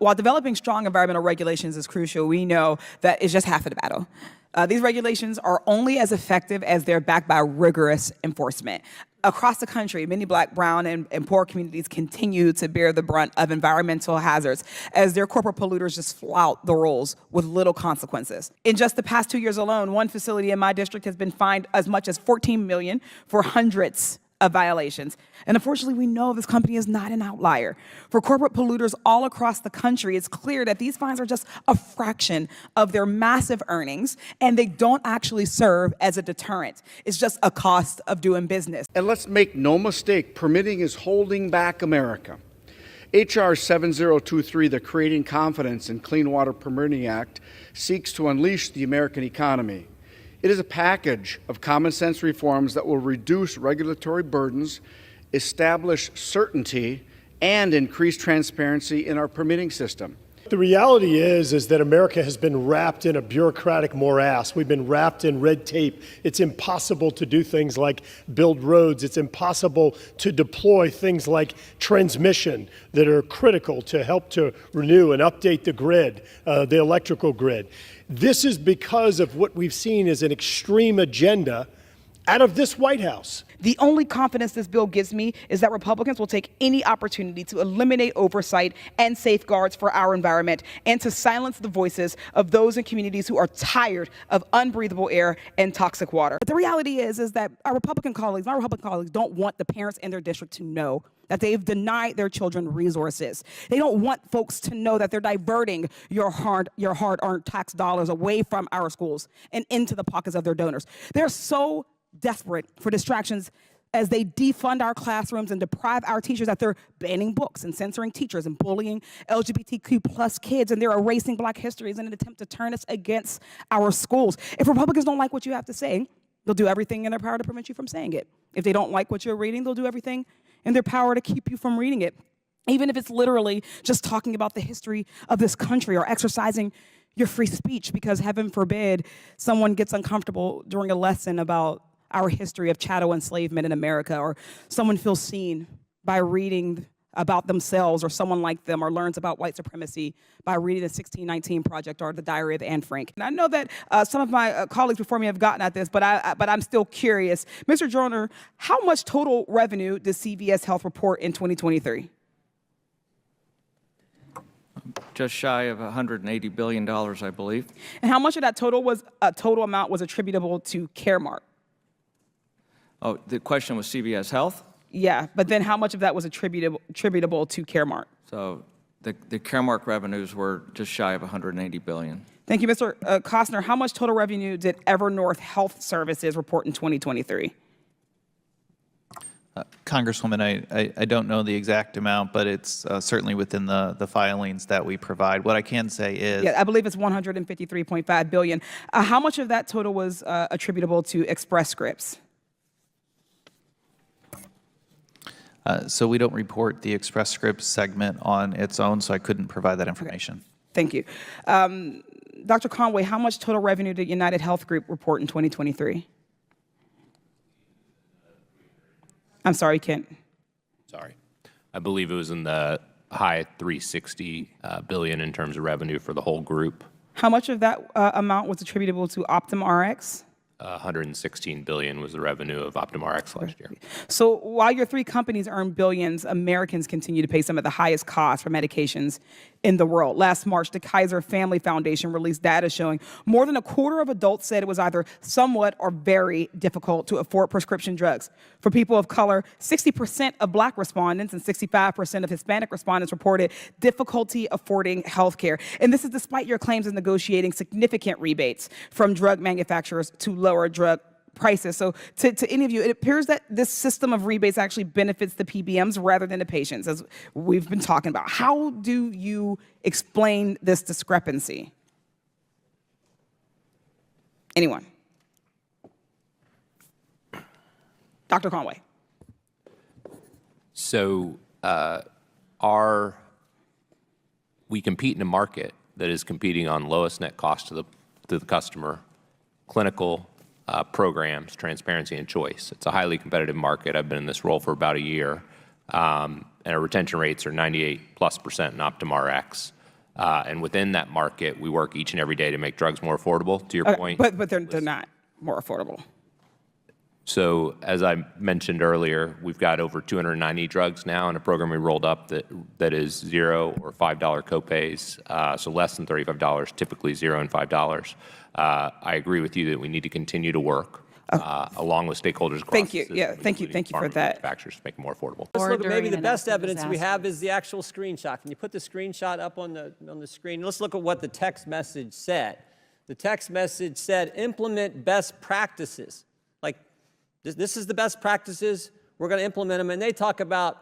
While developing strong environmental regulations is crucial, we know that it's just half of the battle. These regulations are only as effective as they're backed by rigorous enforcement. Across the country, many Black, brown, and poor communities continue to bear the brunt of environmental hazards as their corporate polluters just flout the rules with little consequences. In just the past 2 years alone, one facility in my district has been fined as much as $14 million for hundreds of violations. And unfortunately, we know this company is not an outlier. For corporate polluters all across the country, it's clear that these fines are just a fraction of their massive earnings, and they don't actually serve as a deterrent. It's just a cost of doing business. And let's make no mistake, permitting is holding back America. H.R. 7023, the Creating Confidence in Clean Water Permitting Act, seeks to unleash the American economy. It is a package of common sense reforms that will reduce regulatory burdens, establish certainty, and increase transparency in our permitting system. The reality is that America has been wrapped in a bureaucratic morass. We've been wrapped in red tape. It's impossible to do things like build roads. It's impossible to deploy things like transmission that are critical to help to renew and update the grid, the electrical grid. This is because of what we've seen as an extreme agenda out of this White House. The only confidence this bill gives me is that Republicans will take any opportunity to eliminate oversight and safeguards for our environment and to silence the voices of those in communities who are tired of unbreathable air and toxic water. But the reality is that my Republican colleagues don't want the parents in their district to know that they've denied their children resources. They don't want folks to know that they're diverting your hard-earned tax dollars away from our schools and into the pockets of their donors. They're so desperate for distractions as they defund our classrooms and deprive our teachers that they're banning books and censoring teachers and bullying LGBTQ plus kids, and they're erasing Black histories in an attempt to turn us against our schools. If Republicans don't like what you have to say, they'll do everything in their power to prevent you from saying it. If they don't like what you're reading, they'll do everything in their power to keep you from reading it. Even if it's literally just talking about the history of this country or exercising your free speech, because heaven forbid someone gets uncomfortable during a lesson about our history of chattel enslavement in America, or someone feels seen by reading about themselves or someone like them, or learns about white supremacy by reading the 1619 Project or the Diary of Anne Frank. And I know that some of my colleagues before me have gotten at this, but I'm still curious. Mr. Joyner, how much total revenue does CVS Health report in 2023? Just shy of $180 billion, I believe. And how much of that total amount was attributable to Caremark? Oh, the question was CVS Health? Yeah, but then how much of that was attributable to Caremark? So the Caremark revenues were just shy of $180 billion. Thank you, Mr. Costner. How much total revenue did Evernorth Health Services report in 2023? Congresswoman, I don't know the exact amount, but it's certainly within the filings that we provide. What I can say is... Yeah, I believe it's $153.5 billion. How much of that total was attributable to Express Scripts? So we don't report the Express Scripts segment on its own, so I couldn't provide that information. Okay. Thank you. Dr. Conway, how much total revenue did United Health Group report in 2023? I'm sorry, Kent. Sorry. I believe it was in the high 360 billion in terms of revenue for the whole group. How much of that amount was attributable to Optum Rx? 116 billion was the revenue of Optum Rx last year. So while your three companies earn billions, Americans continue to pay some of the highest costs for medications in the world. Last March, the Kaiser Family Foundation released data showing more than a quarter of adults said it was either somewhat or very difficult to afford prescription drugs. For people of color, 60% of Black respondents and 65% of Hispanic respondents reported difficulty affording health care. And this is despite your claims of negotiating significant rebates from drug manufacturers to lower drug prices. So to any of you, it appears that this system of rebates actually benefits the PBMs rather than the patients, as we've been talking about. How do you explain this discrepancy? Anyone? Dr. Conway. So we compete in a market that is competing on lowest net cost to the customer, clinical programs, transparency, and choice. It's a highly competitive market. I've been in this role for about a year, and our retention rates are 98+% in Optum Rx. And within that market, we work each and every day to make drugs more affordable, to your point. But they're not more affordable. So as I mentioned earlier, we've got over 290 drugs now in a program we rolled up that is $0 or $5 copays, so less than $35, typically $0 and $5. I agree with you that we need to continue to work along with stakeholders across Thank the you. system, Yeah, thank you including for pharma that. manufacturers, to make it more affordable. Let's look at maybe during the a best natural evidence we disaster. have is the actual screenshot. Can you put the screenshot up on the screen? Let's look at what the text message said. The text message said, implement best practices. Like, this is the best practices. We're going to implement them. And they talk about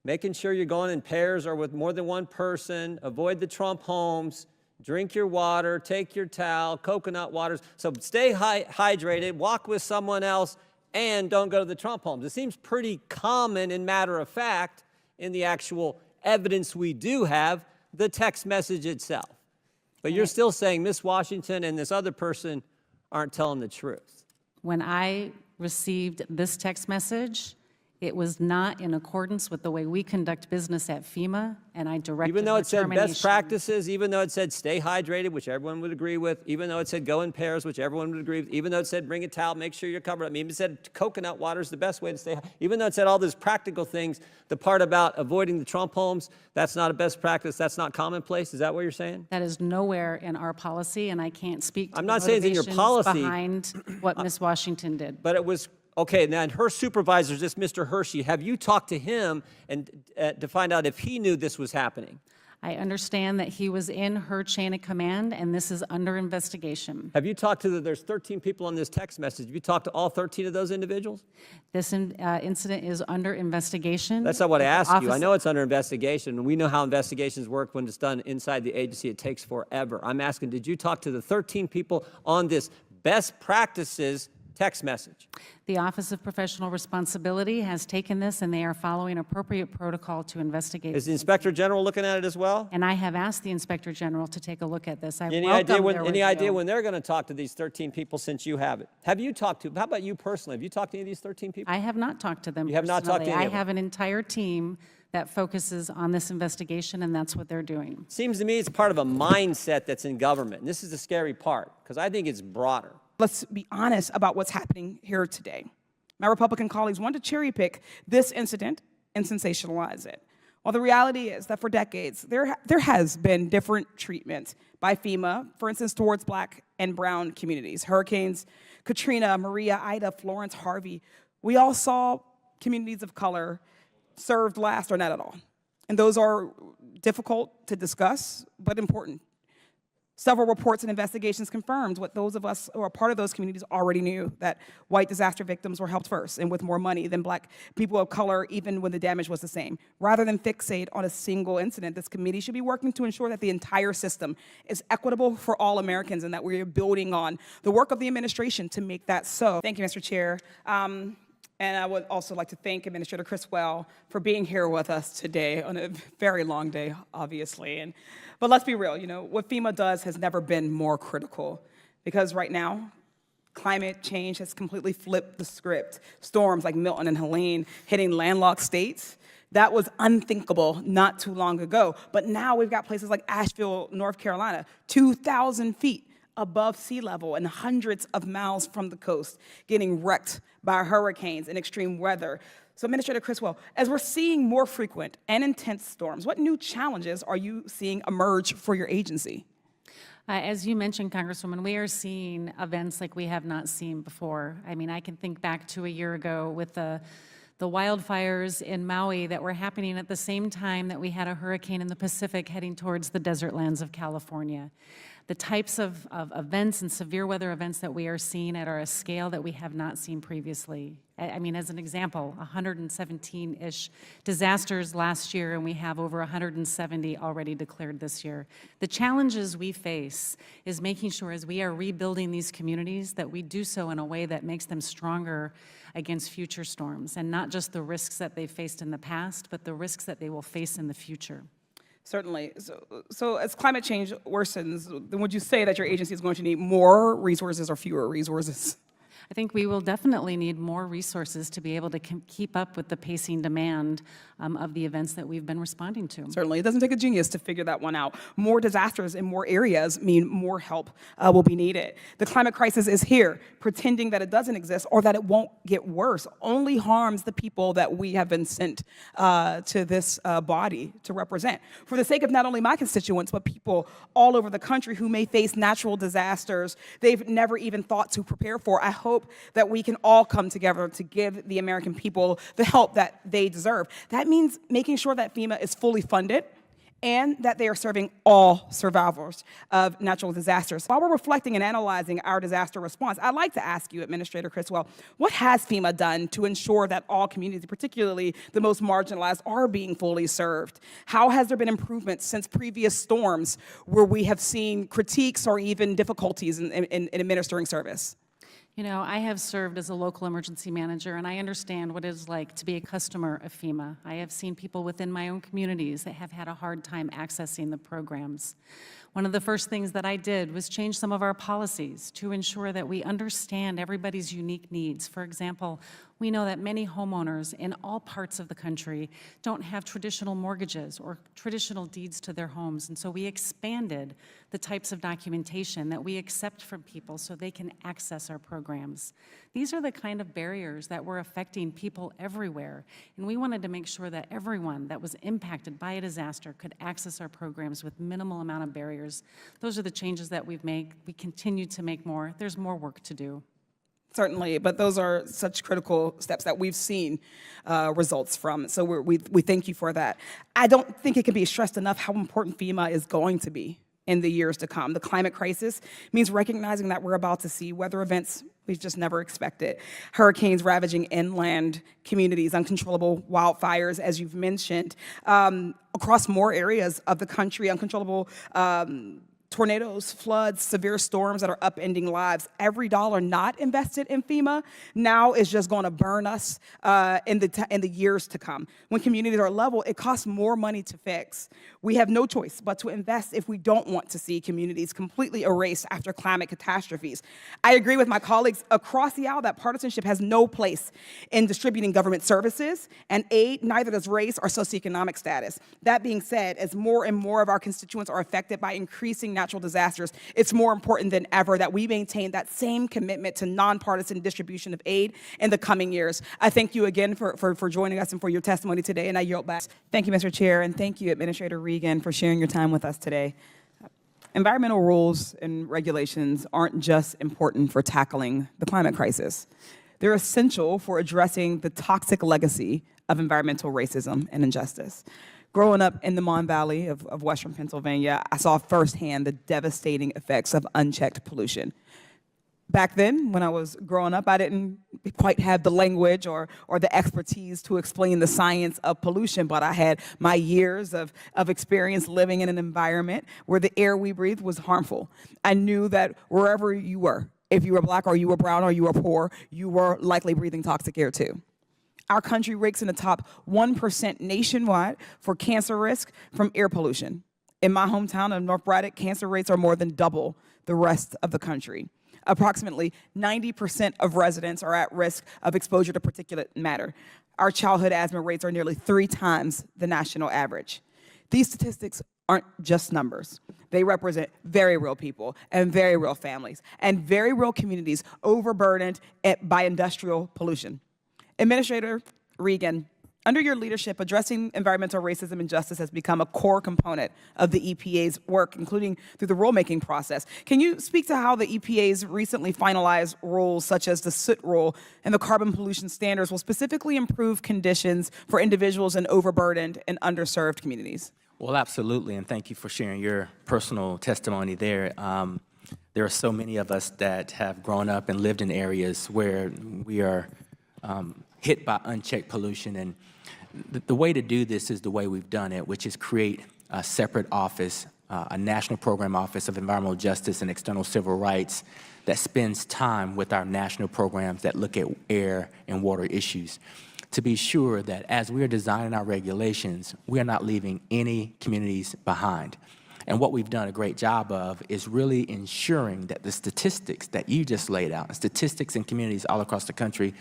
making sure you're going in pairs or with more than one person, avoid the Trump homes, drink your water, take your towel, coconut waters. So stay hydrated, walk with someone else, and don't go to the Trump homes. It seems pretty common and matter of fact in the actual evidence we do have, the text message itself. But you're still saying Miss Washington and this other person aren't telling the truth. When I received this text message, it was not in accordance with the way we conduct business at FEMA, and I directed Even though it said termination. best practices, even though it said stay hydrated, which everyone would agree with, even though it said go in pairs, which everyone would agree with, even though it said bring a towel, make sure you're covered. I mean, it said coconut water is the best way to stay, even though it said all those practical things, the part about avoiding the Trump homes, that's not a best practice, that's not commonplace. Is that what you're saying? That is nowhere in our policy, and I can't speak to I'm the not saying it's in your motivations policy. behind what Ms. Washington did. But it was, okay, now her supervisor is this Mr. Hershey. Have you talked to him and to find out if he knew this was happening? I understand that he was in her chain of command, and this is under investigation. Have you talked to there's 13 people on this text message. Have you talked to all 13 of those individuals? This incident is under investigation. That's not what I asked you. I Office- know it's under investigation, and we know how investigations work when it's done inside the agency. It takes forever. I'm asking, did you talk to the 13 people on this best practices text message? The Office of Professional Responsibility has taken this, and they are following appropriate protocol to investigate. Is the Inspector General looking at it as well? And I have asked the Inspector General to take a look at this. I Any welcome idea when their any idea review. when they're going to talk to these 13 people since you have it? Have you talked to? How about you personally? Have you talked to any of these 13 people? I have not talked to them You have not talked to personally. any I of them? have an entire team that focuses on this investigation, and that's what they're doing. Seems to me it's part of a mindset that's in government. And this is the scary part, because I think it's broader. Let's be honest about what's happening here today. My Republican colleagues want to cherry pick this incident and sensationalize it. Well, the reality is that for decades, there has been different treatment by FEMA, for instance, towards Black and brown communities. Hurricanes Katrina, Maria, Ida, Florence, Harvey, we all saw communities of color served last or not at all. And those are difficult to discuss, but important. Several reports and investigations confirmed what those of us who are part of those communities already knew, that white disaster victims were helped first and with more money than Black people of color, even when the damage was the same. Rather than fixate on a single incident, this committee should be working to ensure that the entire system is equitable for all Americans and that we're building on the work of the administration to make that so. Thank you, Mr. Chair. And I would also like to thank Administrator Criswell for being here with us today on a very long day, obviously. But let's be real, what FEMA does has never been more critical, because right now, climate change has completely flipped the script. Storms like Milton and Helene hitting landlocked states, that was unthinkable not too long ago. But now we've got places like Asheville, North Carolina, 2,000 feet above sea level and hundreds of miles from the coast, getting wrecked by hurricanes and extreme weather. So Administrator Criswell, as we're seeing more frequent and intense storms, what new challenges are you seeing emerge for your agency? As you mentioned, Congresswoman, we are seeing events like we have not seen before. I mean, I can think back to a year ago with the wildfires in Maui that were happening at the same time that we had a hurricane in the Pacific heading towards the desert lands of California. The types of events and severe weather events that we are seeing at a scale that we have not seen previously. I mean, as an example, 117-ish disasters last year, and we have over 170 already declared this year. The challenges we face is making sure as we are rebuilding these communities that we do so in a way that makes them stronger against future storms, and not just the risks that they faced in the past, but the risks that they will face in the future. Certainly. So as climate change worsens, then would you say that your agency is going to need more resources or fewer resources? I think we will definitely need more resources to be able to keep up with the pacing demand of the events that we've been responding to. Certainly, it doesn't take a genius to figure that one out. More disasters in more areas mean more help will be needed. The climate crisis is here. Pretending that it doesn't exist or that it won't get worse only harms the people that we have been sent to this body to represent. For the sake of not only my constituents, but people all over the country who may face natural disasters they've never even thought to prepare for, I hope that we can all come together to give the American people the help that they deserve. That means making sure that FEMA is fully funded and that they are serving all survivors of natural disasters. While we're reflecting and analyzing our disaster response, I'd like to ask you, Administrator Criswell, what has FEMA done to ensure that all communities, particularly the most marginalized, are being fully served? How has there been improvements since previous storms where we have seen critiques or even difficulties in administering service? You know, I have served as a local emergency manager, and I understand what it is like to be a customer of FEMA. I have seen people within my own communities that have had a hard time accessing the programs. One of the first things that I did was change some of our policies to ensure that we understand everybody's unique needs. For example, we know that many homeowners in all parts of the country don't have traditional mortgages or traditional deeds to their homes, and so we expanded the types of documentation that we accept from people so they can access our programs. These are the kind of barriers that were affecting people everywhere, and we wanted to make sure that everyone that was impacted by a disaster could access our programs with minimal amount of barriers. Those are the changes that we've made. We continue to make more. There's more work to do. Certainly, but those are such critical steps that we've seen results from. So we thank you for that. I don't think it can be stressed enough how important FEMA is going to be in the years to come. The climate crisis means recognizing that we're about to see weather events we've just never expected. Hurricanes ravaging inland communities, uncontrollable wildfires, as you've mentioned, across more areas of the country, uncontrollable tornadoes, floods, severe storms that are upending lives. Every dollar not invested in FEMA now is just going to burn us in the years to come. When communities are level, it costs more money to fix. We have no choice but to invest if we don't want to see communities completely erased after climate catastrophes. I agree with my colleagues across the aisle that partisanship has no place in distributing government services and aid, neither does race or socioeconomic status. That being said, as more and more of our constituents are affected by increasing natural disasters, it's more important than ever that we maintain that same commitment to nonpartisan distribution of aid in the coming years. I thank you again for joining us and for your testimony today, and I yield back. Thank you, Mr. Chair, and thank you, Administrator Regan, for sharing your time with us today. Environmental rules and regulations aren't just important for tackling the climate crisis. They're essential for addressing the toxic legacy of environmental racism and injustice. Growing up in the Mon Valley of Western Pennsylvania, I saw firsthand the devastating effects of unchecked pollution. Back then, when I was growing up, I didn't quite have the language or the expertise to explain the science of pollution, but I had my years of experience living in an environment where the air we breathed was harmful. I knew that wherever you were, if you were black or you were brown or you were poor, you were likely breathing toxic air too. Our country ranks in the top 1% nationwide for cancer risk from air pollution. In my hometown of North Braddock, cancer rates are more than double the rest of the country. Approximately 90% of residents are at risk of exposure to particulate matter. Our childhood asthma rates are nearly 3 times the national average. These statistics aren't just numbers. They represent very real people and very real families and very real communities overburdened by industrial pollution. Administrator Regan, under your leadership, addressing environmental racism and justice has become a core component of the EPA's work, including through the rulemaking process. Can you speak to how the EPA's recently finalized rules, such as the soot rule and the carbon pollution standards, will specifically improve conditions for individuals in overburdened and underserved communities? Well, absolutely, and thank you for sharing your personal testimony there. There are so many of us that have grown up and lived in areas where we are hit by unchecked pollution, and the way to do this is the way we've done it, which is create a separate office, a National Program Office of Environmental Justice and External Civil Rights that spends time with our national programs that look at air and water issues, to be sure that as we are designing our regulations, we are not leaving any communities behind. And what we've done a great job of is really ensuring that the statistics that you just laid out, and statistics in communities all across the country,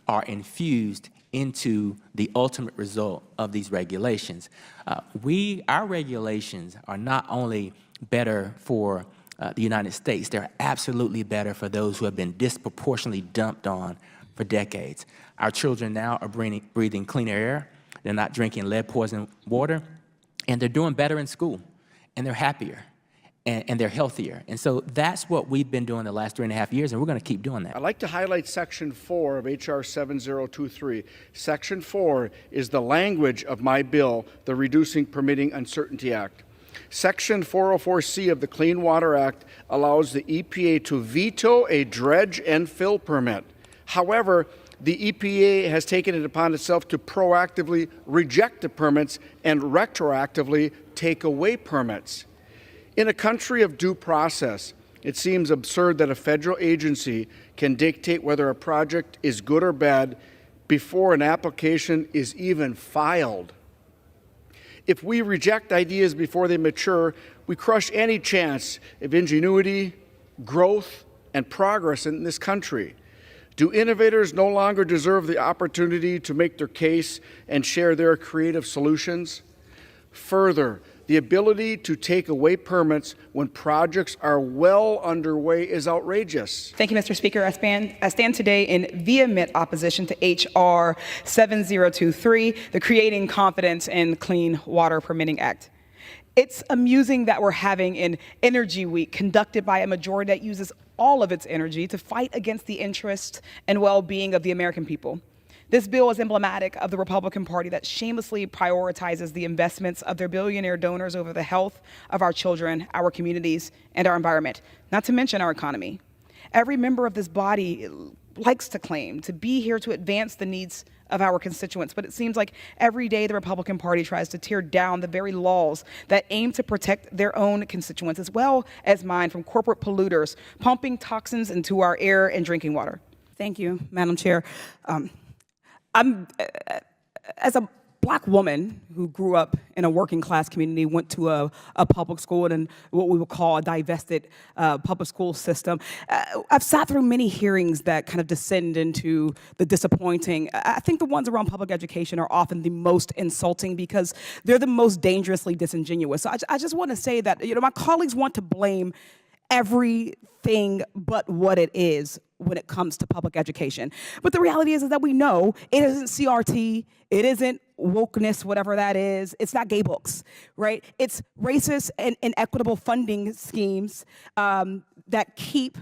are infused into the ultimate result of these regulations. Our regulations are not only better for the United States, they're absolutely better for those who have been disproportionately dumped on for decades. Our children now are breathing cleaner air, they're not drinking lead-poisoned water, and they're doing better in school, and they're happier, and they're healthier. And so that's what we've been doing the last 3.5 years, and we're going to keep doing that. I'd like to highlight Section 4 of H.R. 7023. Section 4 is the language of my bill, the Reducing Permitting Uncertainty Act. Section 404C of the Clean Water Act allows the EPA to veto a dredge and fill permit. However, the EPA has taken it upon itself to proactively reject the permits and retroactively take away permits. In a country of due process, it seems absurd that a federal agency can dictate whether a project is good or bad before an application is even filed. If we reject ideas before they mature, we crush any chance of ingenuity, growth, and progress in this country. Do innovators no longer deserve the opportunity to make their case and share their creative solutions? Further, the ability to take away permits when projects are well underway is outrageous. Thank you, Mr. Speaker. I stand today in vehement opposition to H.R. 7023, the Creating Confidence in Clean Water Permitting Act. It's amusing that we're having an Energy Week conducted by a majority that uses all of its energy to fight against the interests and well-being of the American people. This bill is emblematic of the Republican Party that shamelessly prioritizes the investments of their billionaire donors over the health of our children, our communities, and our environment, not to mention our economy. Every member of this body likes to claim to be here to advance the needs of our constituents, but it seems like every day the Republican Party tries to tear down the very laws that aim to protect their own constituents, as well as mine, from corporate polluters pumping toxins into our air and drinking water. Thank you, Madam Chair. As a Black woman who grew up in a working class community, went to a public school and what we would call a divested public school system, I've sat through many hearings that kind of descend into the disappointing. I think the ones around public education are often the most insulting because they're the most dangerously disingenuous. So I just want to say that, my colleagues want to blame everything but what it is when it comes to public education. But the reality is that we know it isn't CRT, it isn't wokeness, whatever that is. It's not gay books, right? It's racist and inequitable funding schemes that keep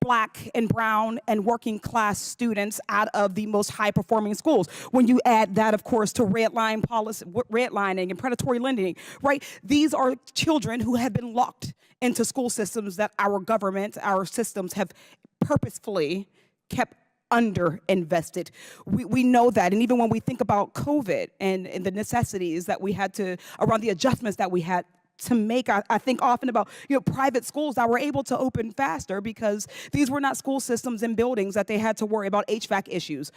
Black and brown and working class students out of the most high performing schools. When you add that, of course, to redlining and predatory lending, right? These are children who have been locked into school systems that our government, our systems have purposefully kept underinvested. We know that, and even when we think about COVID and the necessities that we had to, around the adjustments that we had to make, I think often about private schools that were able to open faster because these were not school systems and buildings that they had to worry about HVAC issues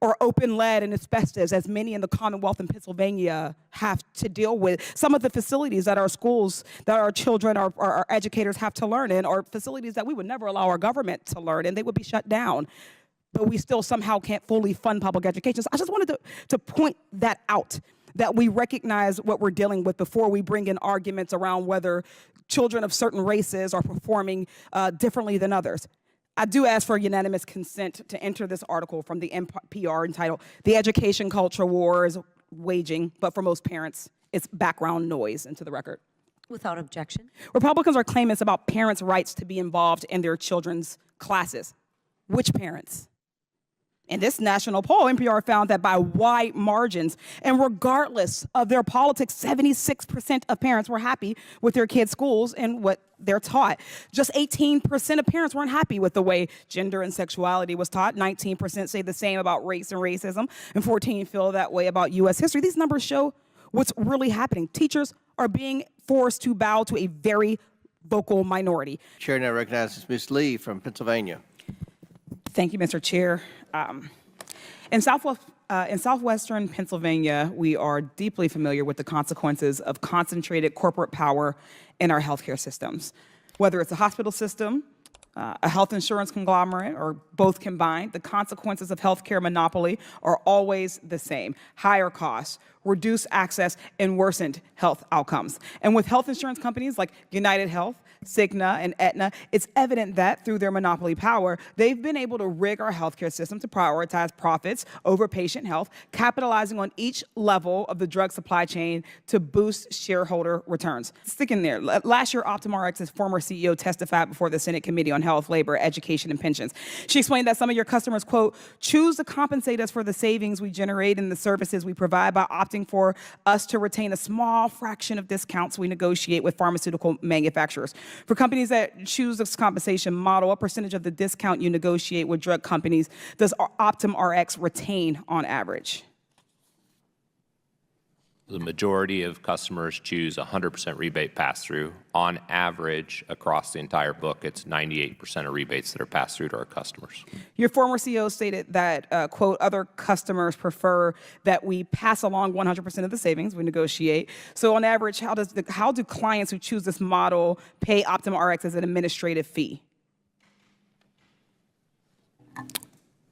or open lead and asbestos, as many in the Commonwealth in Pennsylvania have to deal with. Some of the facilities that our schools, that our children, our educators have to learn in are facilities that we would never allow our government to learn, and they would be shut down. But we still somehow can't fully fund public education. So I just wanted to point that out, that we recognize what we're dealing with before we bring in arguments around whether children of certain races are performing differently than others. I do ask for unanimous consent to enter this article from the NPR entitled, "The Education Culture War is Waging, but for most parents, it's background noise," into the record. Without objection. Republicans are claiming it's about parents' rights to be involved in their children's classes. Which parents? In this national poll, NPR found that by wide margins, and regardless of their politics, 76% of parents were happy with their kids' schools and what they're taught. Just 18% of parents weren't happy with the way gender and sexuality was taught. 19% say the same about race and racism, and 14% feel that way about U.S. history. These numbers show what's really happening. Teachers are being forced to bow to a very vocal minority. Chair now recognizes Ms. Lee from Pennsylvania. Thank you, Mr. Chair. In Southwest In southwestern Pennsylvania, we are deeply familiar with the consequences of concentrated corporate power in our healthcare systems. Whether it's a hospital system, a health insurance conglomerate, or both combined, the consequences of healthcare monopoly are always the same: higher costs, reduced access, and worsened health outcomes. And with health insurance companies like United Health, Cigna, and Aetna, it's evident that through their monopoly power, they've been able to rig our healthcare system to prioritize profits over patient health, capitalizing on each level of the drug supply chain to boost shareholder returns. Stick in there. Last year, OptumRx's former CEO testified before the Senate Committee on Health, Labor, Education, and Pensions. She explained that some of your customers, quote, choose to compensate us for the savings we generate and the services we provide by opting for us to retain a small fraction of discounts we negotiate with pharmaceutical manufacturers. For companies that choose this compensation model, what percentage of the discount you negotiate with drug companies does OptumRx retain on average? The majority of customers choose 100% rebate pass-through. On average, across the entire book, it's 98% of rebates that are passed through to our customers. Your former CEO stated that, quote, other customers prefer that we pass along 100% of the savings we negotiate. So on average, how do clients who choose this model pay OptumRx as an administrative fee?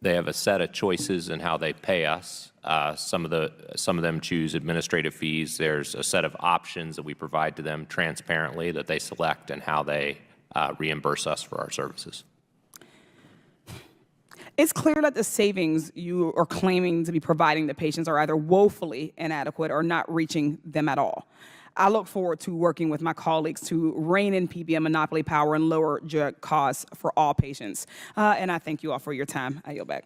They have a set of choices in how they pay us. Some of them choose administrative fees. There's a set of options that we provide to them transparently that they select and how they reimburse us for our services. It's clear that the savings you are claiming to be providing to patients are either woefully inadequate or not reaching them at all. I look forward to working with my colleagues to rein in PBM monopoly power and lower drug costs for all patients. And I thank you all for your time. I yield back.